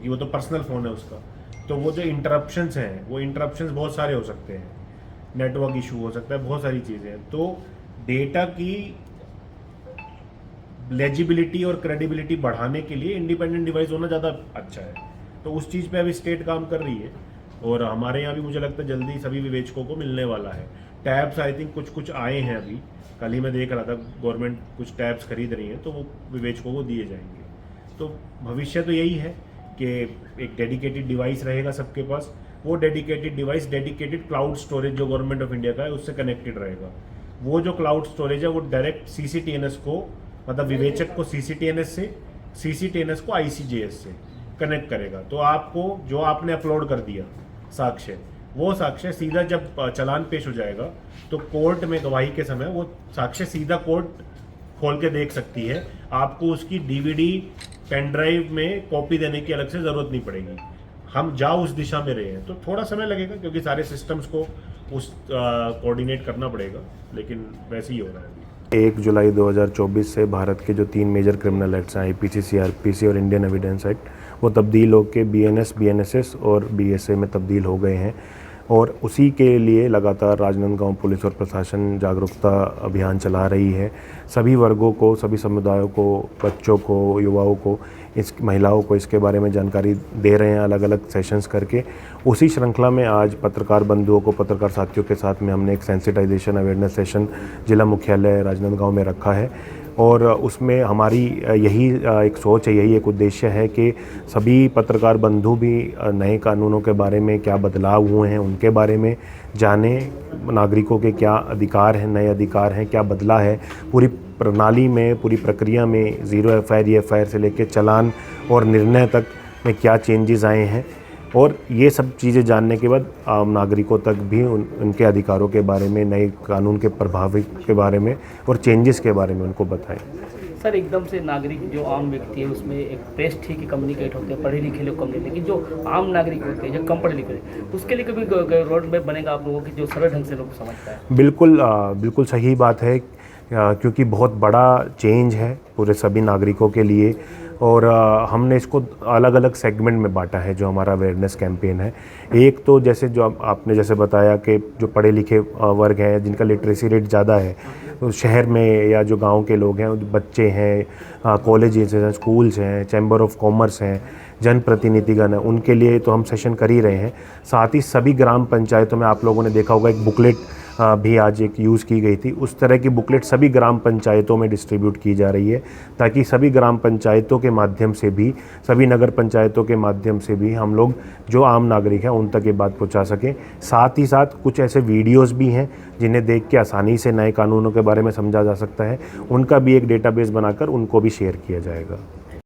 कि वो तो पर्सनल फ़ोन है उसका। तो वो जो इंटरप्शंस हैं, वो इंटरप्शंस बहुत सारे हो सकते हैं, नेटवर्क इशू हो सकता है, बहुत सारी चीज़ें हैं। तो डेटा की लेजिबिलिटी और क्रेडिबिलिटी बढ़ाने के लिए इंडिपेंडेंट डिवाइस होना ज़्यादा अच्छा है। तो उस चीज़ पे अभी स्टेट काम कर रही है, और हमारे यहाँ भी मुझे लगता है जल्दी सभी विवेचकों को मिलने वाला है। टैब्स आई थिंक कुछ कुछ आए हैं अभी, कल ही मैं देख रहा था गवर्नमेंट कुछ टैब्स खरीद रही है, तो वो विवेचकों को दिए जाएंगे। तो भविष्य तो यही है कि एक डेडिकेटेड डिवाइस रहेगा सबके पास। वो dedicated device dedicated cloud storage जो गवर्नमेंट ऑफ इंडिया का है उससे कनेक्टेड रहेगा। वो जो क्लाउड स्टोरेज है वो डायरेक्ट सीसीटीएनएस को, मतलब विवेचक को सीसीटीएनएस से, सीसीटीएनएस को आईसीजेएस से कनेक्ट करेगा। तो आपको जो आपने अपलोड कर दिया साक्ष्य, वो साक्ष्य सीधा जब चालान पेश हो जाएगा तो कोर्ट में गवाही के समय वो साक्ष्य सीधा कोर्ट खोल के देख सकती है। आपको उसकी डीवीडी पेन ड्राइव में कॉपी देने की अलग से ज़रूरत नहीं पड़ेगी। हम जाओ उस दिशा में रहे हैं, तो थोड़ा समय लगेगा क्योंकि सारे सिस्टम्स को उस कोऑर्डिनेट करना पड़ेगा, लेकिन वैसे ही हो रहा है अभी। 1 जुलाई 2024 से भारत के जो 3 मेजर क्रिमिनल एक्ट्स हैं, आईपीसी, सीआरपीसी और इंडियन एविडेंस एक्ट, वो तब्दील होकर बीएनएस, बीएनएसएस और बीएसए में तब्दील हो गए हैं। और उसी के लिए लगातार राजनांदगांव पुलिस और प्रशासन जागरूकता अभियान चला रही है। सभी वर्गों को, सभी समुदायों को, बच्चों को, युवाओं को, इस महिलाओं को इसके बारे में जानकारी दे रहे हैं अलग अलग सेशंस करके। उसी श्रृंखला में आज पत्रकार बंधुओं को, पत्रकार साथियों के साथ में हमने एक सेंसिटाइजेशन अवेयरनेस सेशन जिला मुख्यालय राजनांदगांव में रखा है। और उसमें हमारी यही एक सोच है, यही एक उद्देश्य है कि सभी पत्रकार बंधु भी नए कानूनों के बारे में, क्या बदलाव हुए हैं उनके बारे में जानें, नागरिकों के क्या अधिकार हैं, नए अधिकार हैं, क्या बदला है पूरी प्रणाली में, पूरी प्रक्रिया में, 0 एफआईआर, एफआईआर से लेकर चालान और निर्णय तक में क्या चेंजेस आए हैं। और ये सब चीज़ें जानने के बाद आम नागरिकों तक भी उनके अधिकारों के बारे में, नए कानून के प्रभाव के बारे में और चेंजेस के बारे में उनको बताएं। सर, एकदम से नागरिक जो आम व्यक्ति है उसमें एक प्रेस ठीक है, कम्युनिकेट होते हैं, पढ़े लिखे लोग कम नहीं, लेकिन जो आम नागरिक होते हैं, जो कम पढ़े लिखे, उसके लिए कभी रोड मैप बनेगा आप लोगों की जो सरल ढंग से लोग समझता है? बिल्कुल सही बात है, क्योंकि बहुत बड़ा चेंज है पूरे सभी नागरिकों के लिए। और हमने इसको अलग अलग सेगमेंट में बांटा है जो हमारा अवेयरनेस कैंपेन है। एक तो जैसे जो आपने जैसे बताया कि जो पढ़े लिखे वर्ग हैं, जिनका लिटरेसी रेट ज़्यादा है, तो शहर में या जो गांव के लोग हैं, बच्चे हैं, कॉलेजेस हैं, स्कूल्स हैं, चैम्बर ऑफ कॉमर्स हैं, जनप्रतिनिधिगण हैं, उनके लिए तो हम सेशन कर ही रहे हैं। साथ ही सभी ग्राम पंचायतों में आप लोगों ने देखा होगा एक बुकलेट भी आज एक यूज़ की गई थी। उस तरह की बुकलेट सभी ग्राम पंचायतों में डिस्ट्रीब्यूट की जा रही है, ताकि सभी ग्राम पंचायतों के माध्यम से भी, सभी नगर पंचायतों के माध्यम से भी हम लोग जो आम नागरिक हैं उन तक ये बात पहुंचा सकें। साथ ही साथ कुछ ऐसे वीडियोस भी हैं जिन्हें देख के आसानी से नए कानूनों के बारे में समझा जा सकता है, उनका भी एक डेटाबेस बनाकर उनको भी शेयर किया जाएगा।